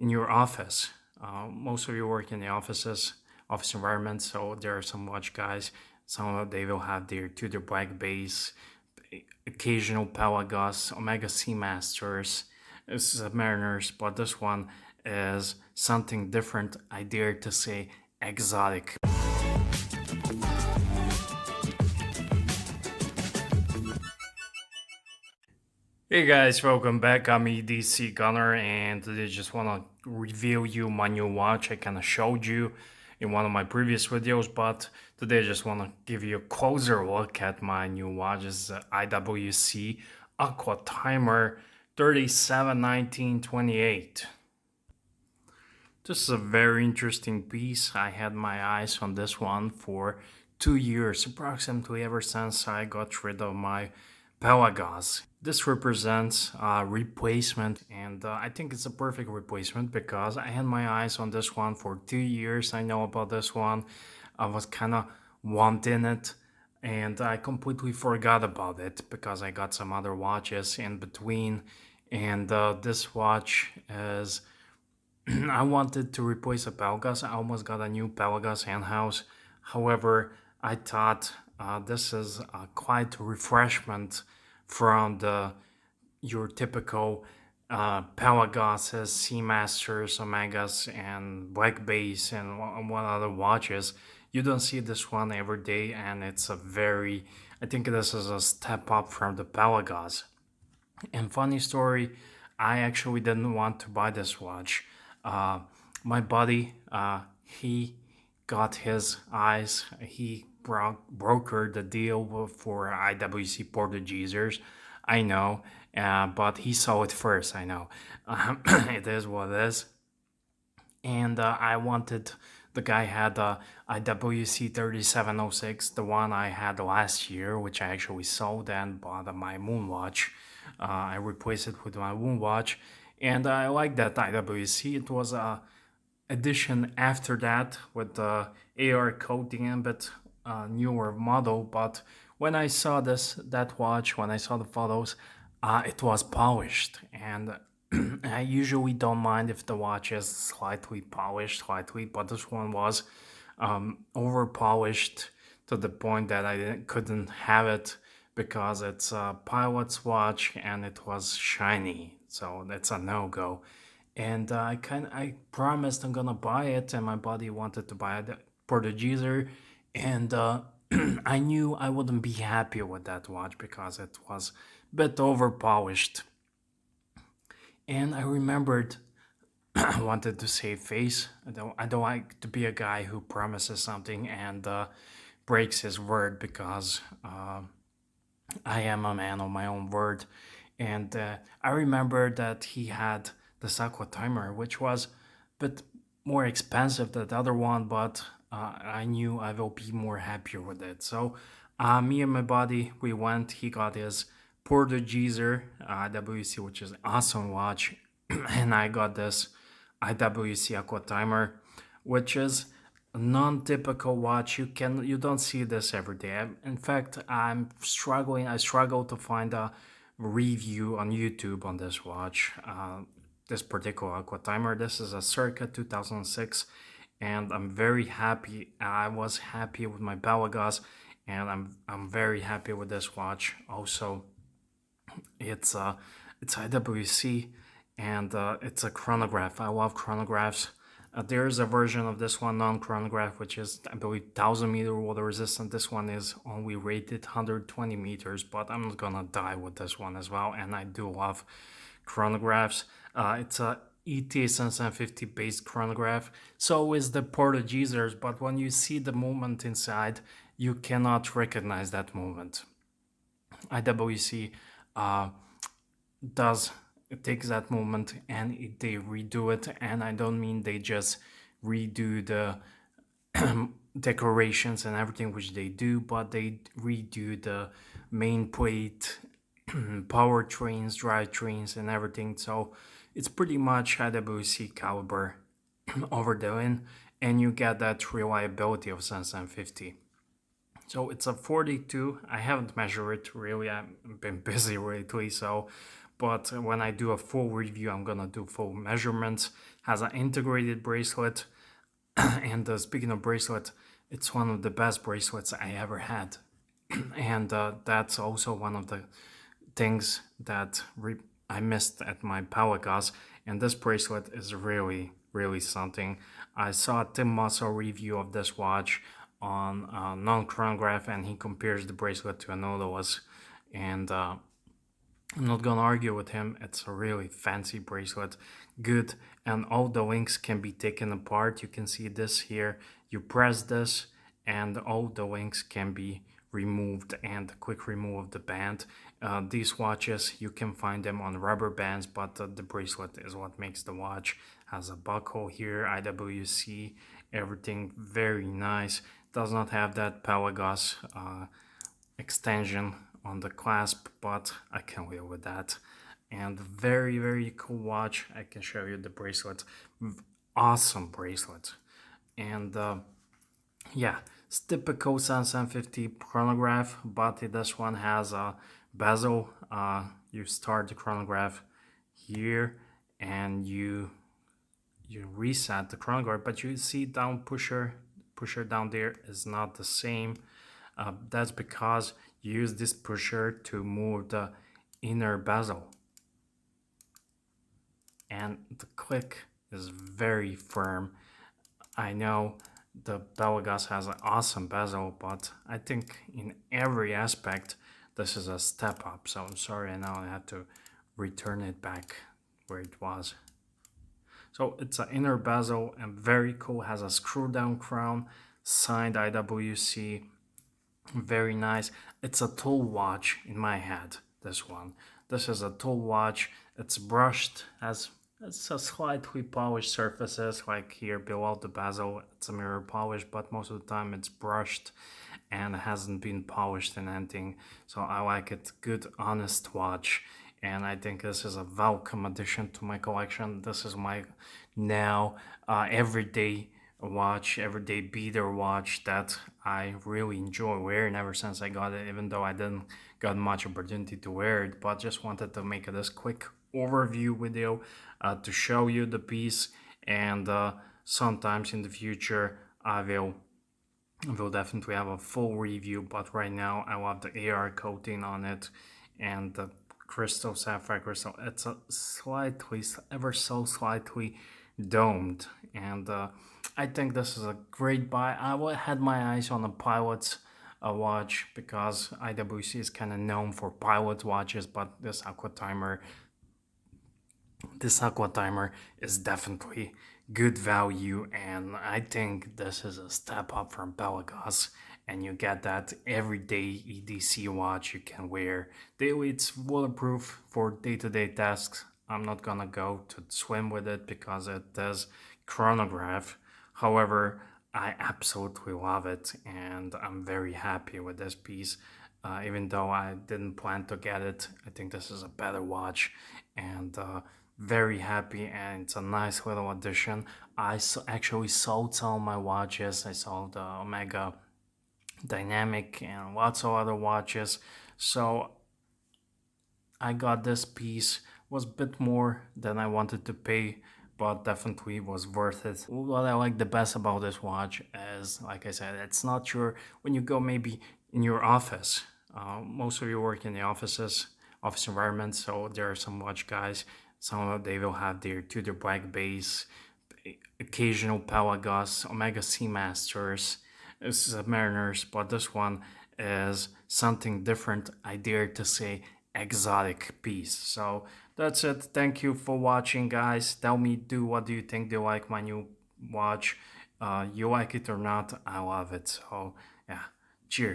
in your office. Most of you work in the office environment, so there are some watch guys. Some of they will have their Tudor black base, occasional Pelagos, Omega Seamasters, Submariners, but this one is something different. I dare to say exotic. Hey guys, welcome back. I'm EDC Gunner, and today just want to reveal you my new watch. I kind of showed you in one of my previous videos, but today I just want to give you a closer look at my new watch. This is the IWC Aqua Timer 371928. This is a very interesting piece. I had my eyes on this one for 2 years, approximately ever since I got rid of my Pelagos. This represents a replacement, and I think it's a perfect replacement because I had my eyes on this one for 2 years. I know about this one. I was kind of wanting it, and I completely forgot about it because I got some other watches in between. And this watch is I wanted to replace a Pelagos. I almost got a new Pelagos in-house. However, I thought this is quite a refreshment from your typical Pelagoses, Seamasters, Omegas, and Black Base, and one other watches. You don't see this one every day, and it's I think this is a step up from the Pelagos. And funny story, I actually didn't want to buy this watch. Uh, my buddy, he got his eyes. He brokered the deal for IWC Portuguesers. I know, but he saw it first. I know. It is what it is. And I wanted. The guy had the IWC 3706, the one I had last year, which I actually sold and bought my Moonwatch. I replaced it with my Moonwatch, and I like that IWC. It was a edition after that with the AR coating, but newer model. But when I saw that watch, when I saw the photos, it was polished, and I usually don't mind if the watch is slightly polished, but this one was over polished to the point that couldn't have it because it's a pilot's watch and it was shiny, so that's a no-go. And I promised I'm gonna buy it, and my buddy wanted to buy it for the Jeezer, and I knew I wouldn't be happy with that watch because it was a bit over polished. And I remembered I wanted to save face. I don't like to be a guy who promises something and breaks his word because I am a man of my own word. And I remember that he had the Aqua Timer, which was a bit more expensive than the other one, but I knew I will be more happier with it. So me and my buddy, we went. He got his Portugueser IWC, which is an awesome watch, and I got this IWC Aqua Timer, which is a non-typical watch. You don't see this every day. In fact, I struggle to find a review on YouTube on this watch. This particular Aqua Timer. This is a circa 2006, and I'm very happy. I was happy with my Pelagos, and I'm very happy with this watch. Also, it's IWC, and it's a chronograph. I love chronographs. There is a version of this one, non-chronograph, which is, I believe, 1,000-meter water resistant. This one is only rated 120 meters, but I'm not gonna die with this one as well. And I do love chronographs. It's a ET 750 based chronograph. So is the Portuguesers, but when you see the movement inside, you cannot recognize that movement. IWC does takes that movement and they redo it, and I don't mean they just redo the decorations and everything which they do, but they redo the main plate, power trains, drive trains, and everything. So it's pretty much IWC caliber overdoing, and you get that reliability of 750. So it's a 42. I haven't measured it really. I've been busy lately, so but when I do a full review, I'm gonna do full measurements. Has an integrated bracelet. And speaking of bracelet, it's one of the best bracelets I ever had. And that's also one of the things that I missed at my Pelagos. And this bracelet is really, really something. I saw Tim Muscle review of this watch on non-chronograph, and he compares the bracelet to a Nautilus. And I'm not gonna argue with him. It's a really fancy bracelet, good, and all the links can be taken apart. You can see this here. You press this, and all the links can be removed, and quick remove of the band. These watches, you can find them on rubber bands, but the bracelet is what makes the watch. Has a buckle here, IWC, everything very nice. Does not have that Pelagos extension on the clasp, but I can live with that. And very, very cool watch. I can show you the bracelet. Awesome bracelet. And yeah, it's typical 750 chronograph, but this one has a bezel. You start the chronograph here, and you reset the chronograph, but you see down pusher down there is not the same. That's because you use this pusher to move the inner bezel, and the click is very firm. I know the Pelagos has an awesome bezel, but I think in every aspect this is a step up. So I'm sorry, now I had to return it back where it was. So it's an inner bezel and very cool. Has a screw down crown, signed IWC. Very nice. It's a tool watch in my head, this one. This is a tool watch. It's brushed, it's a slightly polished surfaces, like here below the bezel. It's a mirror polish, but most of the time it's brushed and hasn't been polished in anything. So I like it. Good, honest watch. And I think this is a welcome addition to my collection. This is my now everyday watch, everyday beater watch that I really enjoy wearing ever since I got it, even though I didn't got much opportunity to wear it, but just wanted to make this quick overview video to show you the piece. And sometimes in the future I will definitely have a full review, but right now I love the AR coating on it and the crystal, sapphire crystal. It's a slightly, ever so slightly domed, and I think this is a great buy. I had my eyes on a pilot's watch because IWC is kind of known for pilot watches, but this aqua timer is definitely good value, and I think this is a step up from Pelagos. And you get that everyday EDC watch you can wear daily. It's waterproof for day-to-day tasks. I'm not gonna go to swim with it because it does chronograph. However, I absolutely love it, and I'm very happy with this piece. Even though I didn't plan to get it, I think this is a better watch, and very happy, and it's a nice little addition. Actually sold some of my watches. I sold the Omega Dynamic and lots of other watches. So I got this piece. Was a bit more than I wanted to pay, but definitely was worth it. What I like the best about this watch is, like I said, it's not your, when you go maybe in your office, most of you work in the office environment, so there are some watch guys, some of they will have their Tudor black base, occasional Pelagos, Omega Seamasters, Mariners, but this one is something different. I dare to say exotic piece. So that's it. Thank you for watching, guys. Tell me, what do you think? Do you like my new watch? You like it or not? I love it. So yeah, cheers.